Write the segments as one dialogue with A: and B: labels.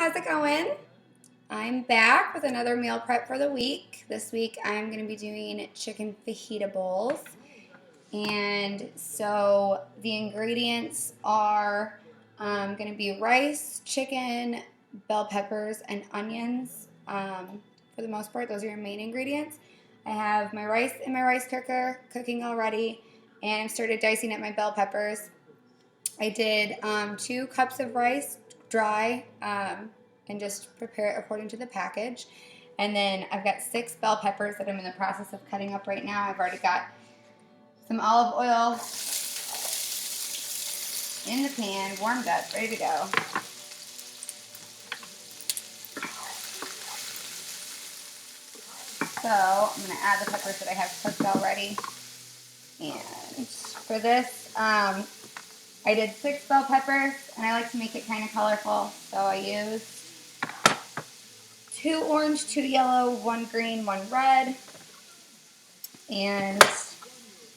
A: how's it going? I'm back with another meal prep for the week. This week I'm going to be doing chicken fajita bowls. And so the ingredients are going to be rice, chicken, bell peppers, and onions. For the most part, those are your main ingredients. I have my rice in my rice cooker cooking already, and I've started dicing up my bell peppers. I did 2 cups of rice dry and just prepare it according to the package. And then I've got 6 bell peppers that I'm in the process of cutting up right now. I've already got some olive oil in the pan, warmed up, ready to go. So I'm going to add the peppers that I have cooked already. And for this, I did 6 bell peppers, and I like to make it kind of colorful. So I used 2 orange, 2 yellow, 1 green, 1 red. And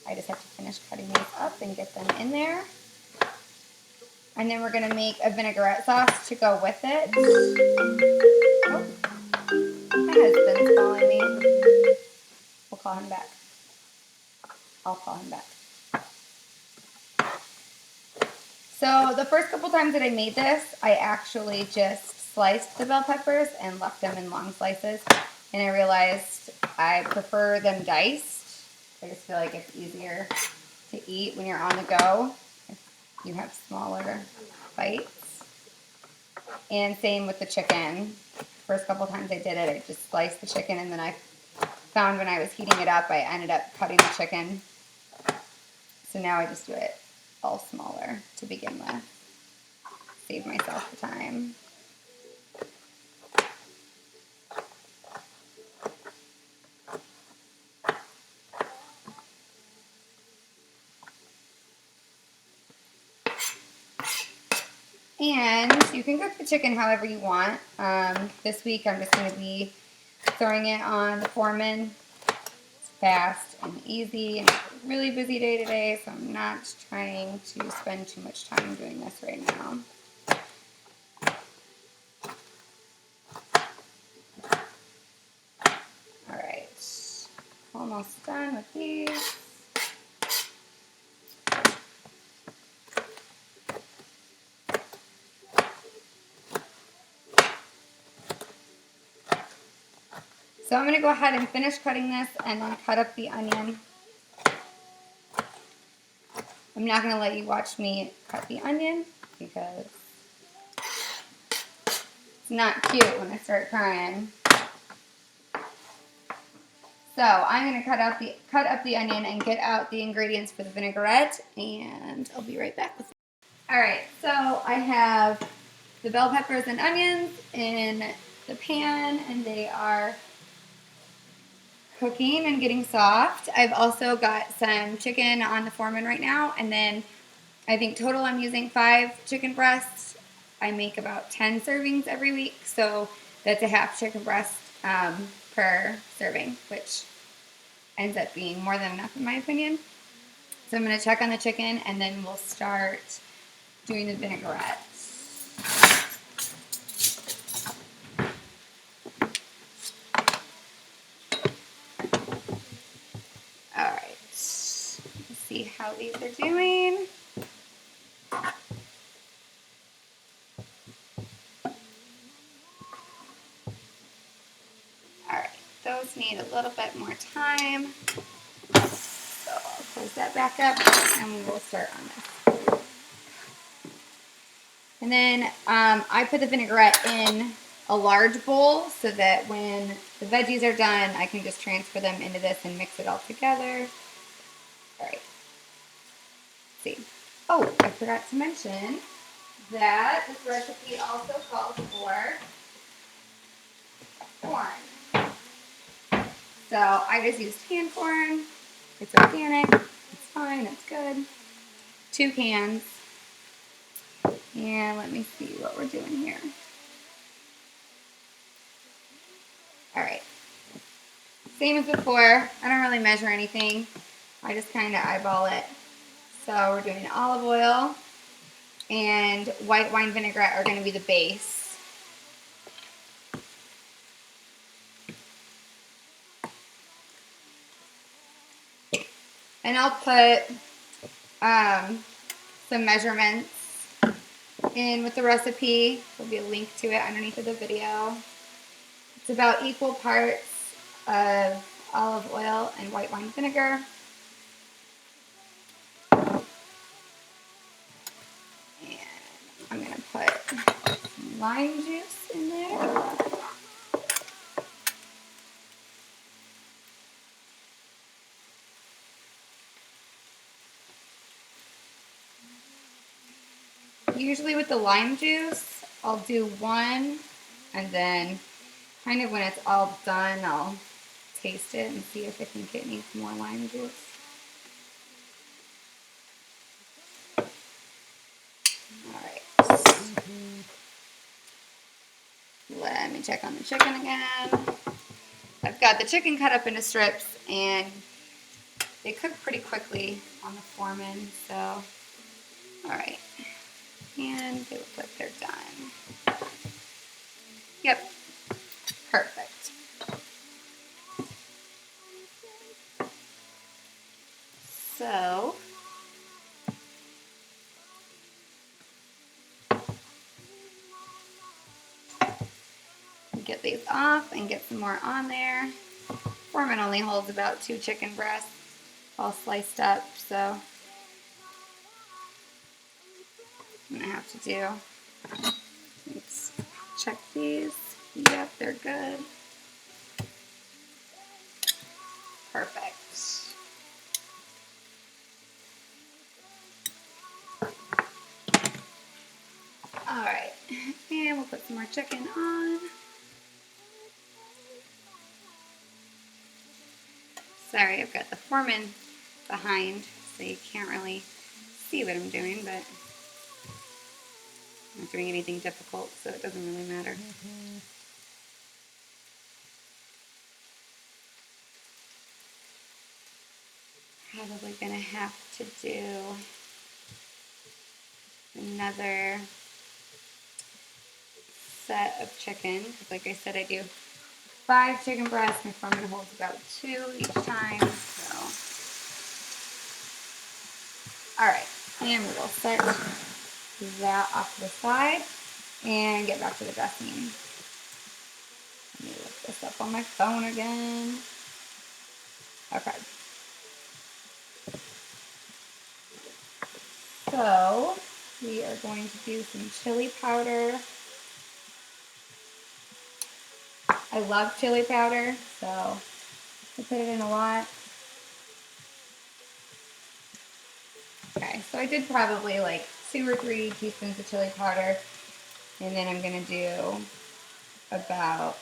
A: I just have to finish cutting these up and get them in there. And then we're going to make a vinaigrette sauce to go with it. Oh, my husband's calling me. We'll call him back. I'll call him back. So the first couple times that I made this, I actually just sliced the bell peppers and left them in long slices. And I realized I prefer them diced. I just feel like it's easier to eat when you're on the go. You have smaller bites. And same with the chicken. First couple times I did it, I just sliced the chicken, and then I found when I was heating it up, I ended up cutting the chicken. So now I just do it all smaller to begin with. Save myself the time. And you can cook the chicken however you want. This week I'm just going to be throwing it on the Foreman. It's fast and easy, and it's a really busy day today, so I'm not trying to spend too much time doing this right now. Alright, almost done with these. So I'm going to go ahead and finish cutting this and then cut up the onion. I'm not going to let you watch me cut the onion because it's not cute when I start crying. So I'm going to cut up the onion and get out the ingredients for the vinaigrette, and I'll be right back with you. Alright, so I have the bell peppers and onions in the pan, and they are cooking and getting soft. I've also got some chicken on the Foreman right now, and then I think total I'm using 5 chicken breasts. I make about 10 servings every week, so that's a half chicken breast per serving, which ends up being more than enough in my opinion. So I'm going to check on the chicken, and then we'll start doing the vinaigrette. Alright, let's see how these are doing. Alright, those need a little bit more time. So I'll close that back up, and we will start on this. And then I put the vinaigrette in a large bowl so that when the veggies are done, I can just transfer them into this and mix it all together. Alright. See. Oh, I forgot to mention that this recipe also calls for corn. So I just used canned corn. It's organic. It's fine. It's good. 2 cans. And let me see what we're doing here. Alright. Same as before. I don't really measure anything. I just kind of eyeball it. So we're doing olive oil and white wine vinaigrette are going to be the base. And I'll put some measurements in with the recipe. There'll be a link to it underneath of the video. It's about equal parts of olive oil and white wine vinegar. And I'm going to put some lime juice in there. Usually with the lime juice, I'll do one, and then kind of when it's all done, I'll taste it and see if I think it needs more lime juice. Alright. Let me check on the chicken again. I've got the chicken cut up into strips, and they cook pretty quickly on the Foreman, so alright. And they look like they're done. Yep, perfect. So, get these off and get some more on there. Foreman only holds about 2 chicken breasts all sliced up, so I'm gonna have to do, let's check these. Yep, they're good. Perfect. Alright, and we'll put some more chicken on. Sorry, I've got the Foreman behind, so you can't really see what I'm doing, but I'm not doing anything difficult, so it doesn't really matter. Probably gonna have to do another set of chicken, because like I said, I do 5 chicken breasts. My Foreman holds about 2 each time, so. Alright, and we will set that off to the side and get back to the dressing. Let me look this up on my phone again. Okay. So, we are going to do some chili powder. I love chili powder, so I put it in a lot. Okay, so I did probably like 2 or 3 teaspoons of chili powder, and then I'm gonna do about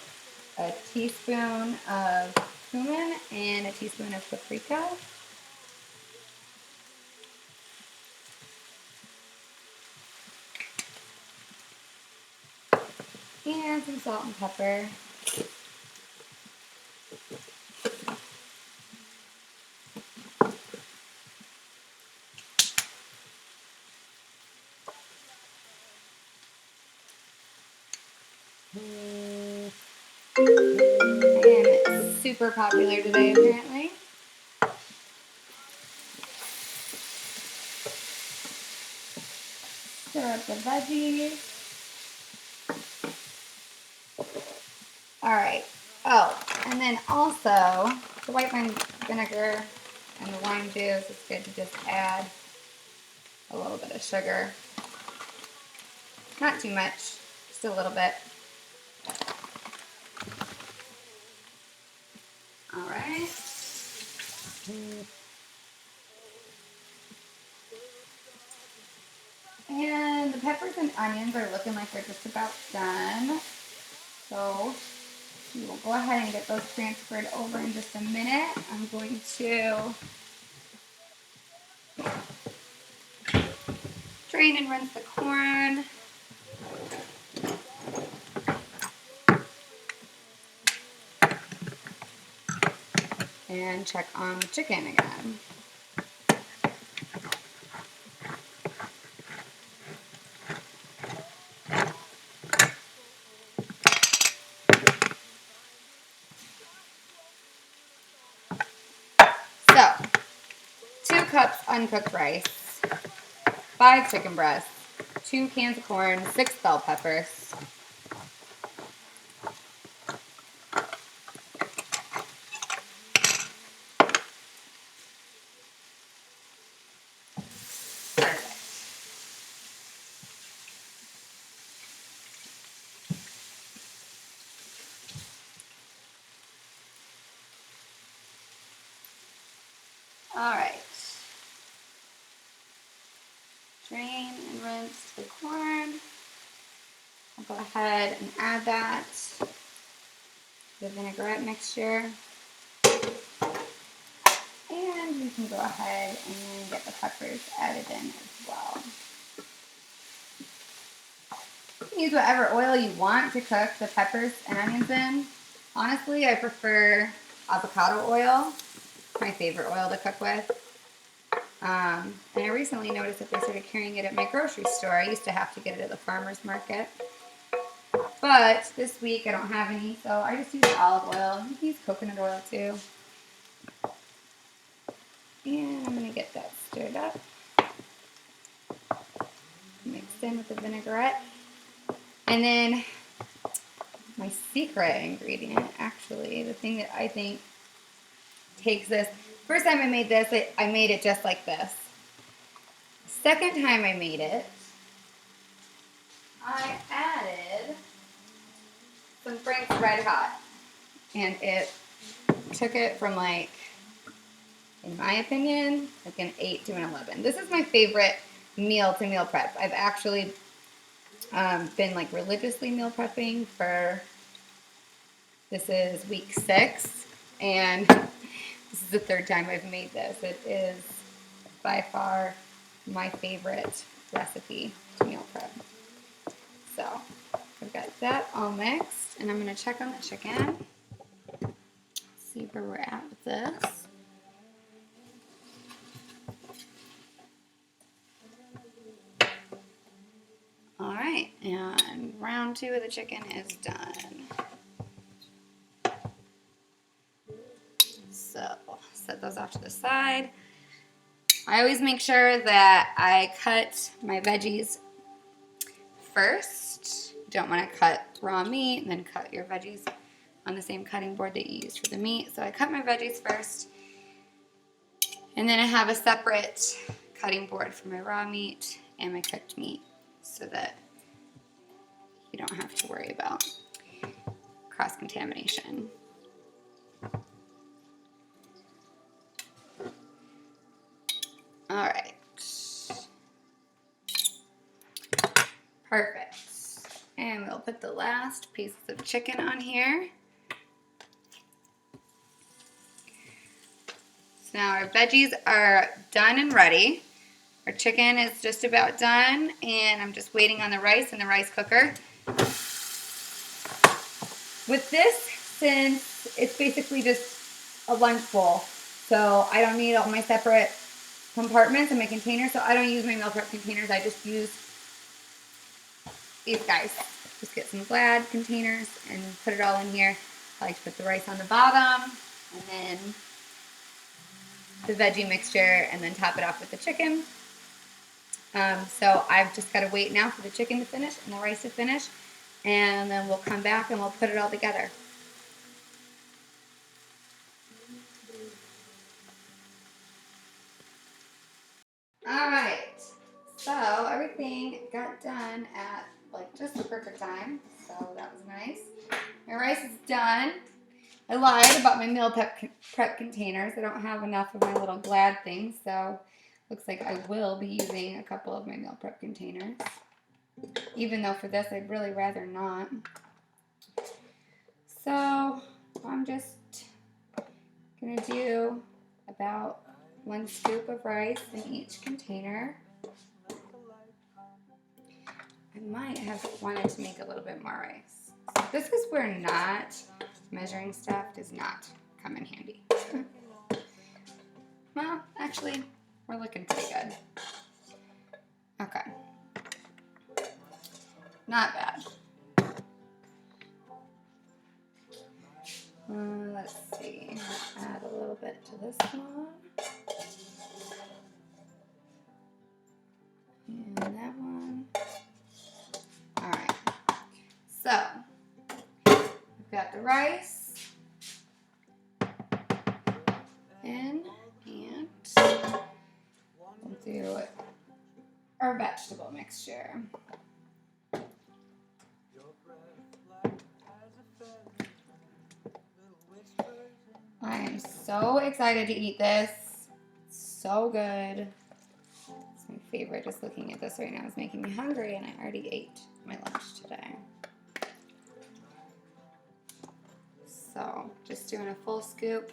A: a teaspoon of cumin and a teaspoon of paprika. And some salt and pepper. And super popular today, apparently. Stir up the veggies. Alright. Oh, and then also, the white wine vinegar and the lime juice, it's good to just add a little bit of sugar. Not too much, just a little bit. Alright. And the peppers and onions are looking like they're just about done. So we will go ahead and get those transferred over in just a minute. I'm going to drain and rinse the corn. And check on the chicken again. So, cups uncooked rice, 5 chicken breasts, 2 cans of corn, 6 bell peppers. All right. Drain and rinse the corn. I'll go ahead and add that to the vinaigrette mixture. And you can go ahead and get the peppers added in as well. You can use whatever oil you want to cook the peppers and onions in. Honestly, I prefer avocado oil. It's my favorite oil to cook with. And I recently noticed that they started carrying it at my grocery store. I used to have to get it at the farmer's market. But this week I don't have any, so I just use olive oil. You can use coconut oil too. And I'm going to get that stirred up. Mixed in with the vinaigrette. And then my secret ingredient, actually, the thing that I think takes this. First time I made this, I made it just like this. Second time I made it, I added some Frank's Red Hot. And it took it from, like, in my opinion, like an 8 to an 11. This is my favorite meal to meal prep. I've actually been like religiously meal prepping for, this is week 6, and this is the 3rd time I've made this. It is by far my favorite recipe to meal prep. So I've got that all mixed, and I'm going to check on the chicken, see where we're at with this. All right, and round 2 of the chicken is done. So set those off to the side. I always make sure that I cut my veggies first. You don't want to cut raw meat and then cut your veggies on the same cutting board that you use for the meat. So I cut my veggies first, and then I have a separate cutting board for my raw meat and my cooked meat, so that you don't have to worry about cross-contamination. All right. Perfect. And we'll put the last pieces of chicken on here. So now our veggies are done and ready. Our chicken is just about done, and I'm just waiting on the rice in the rice cooker. With this, since it's basically just a lunch bowl, so I don't need all my separate compartments in my container, so I don't use my meal prep containers. I just use these guys. Just get some Glad containers and put it all in here. I like to put the rice on the bottom, and then the veggie mixture, and then top it off with the chicken. So I've just got to wait now for the chicken to finish and the rice to finish, and then we'll come back and we'll put it all together. Alright, so everything got done at like just the perfect time, so that was nice. My rice is done. I lied about my meal prep containers. I don't have enough of my little Glad things, so looks like I will be using a couple of my meal prep containers. Even though for this I'd really rather not. So I'm just going to do about 1 scoop of rice in each container. I might have wanted to make a little bit more rice. So this is where not measuring stuff does not come in handy. Well, actually, we're looking pretty good. Okay. Not bad. Let's see. Add a little bit to this one. got the rice in, and we'll do our vegetable mixture. I am so excited to eat this. It's so good. It's my favorite. Just looking at this right now is making me hungry, and I already ate my lunch today. So just doing a full scoop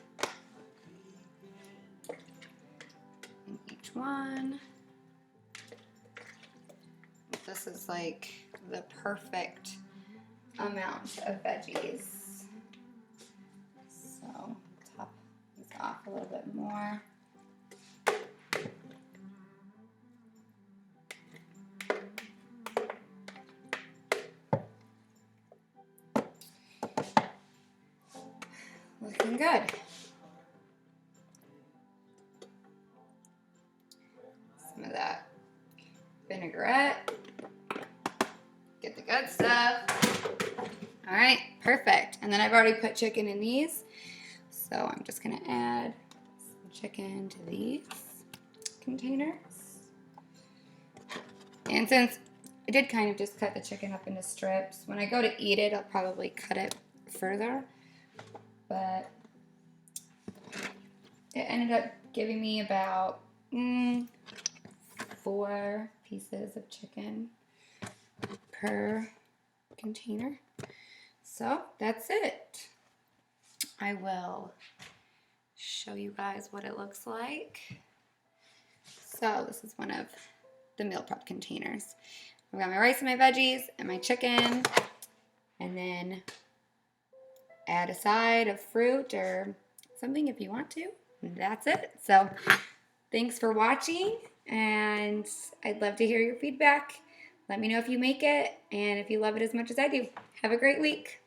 A: in each one. This is like the perfect amount of veggies. So top these off a little bit more. Looking good. Some of that vinaigrette. Get the good stuff. All right, perfect. And then I've already put chicken in these. So I'm just gonna add some chicken to these containers. And since I did kind of just cut the chicken up into strips, when I go to eat it, I'll probably cut it further. But it ended up giving me about 4 pieces of chicken per container. So that's it. I will show you guys what it looks like. So this is one of the meal prep containers. I've got my rice and my veggies and my chicken, and then add a side of fruit or something if you want to. And that's it. So thanks for watching, and I'd love to hear your feedback. Let me know if you make it and if you love it as much as I do. Have a great week.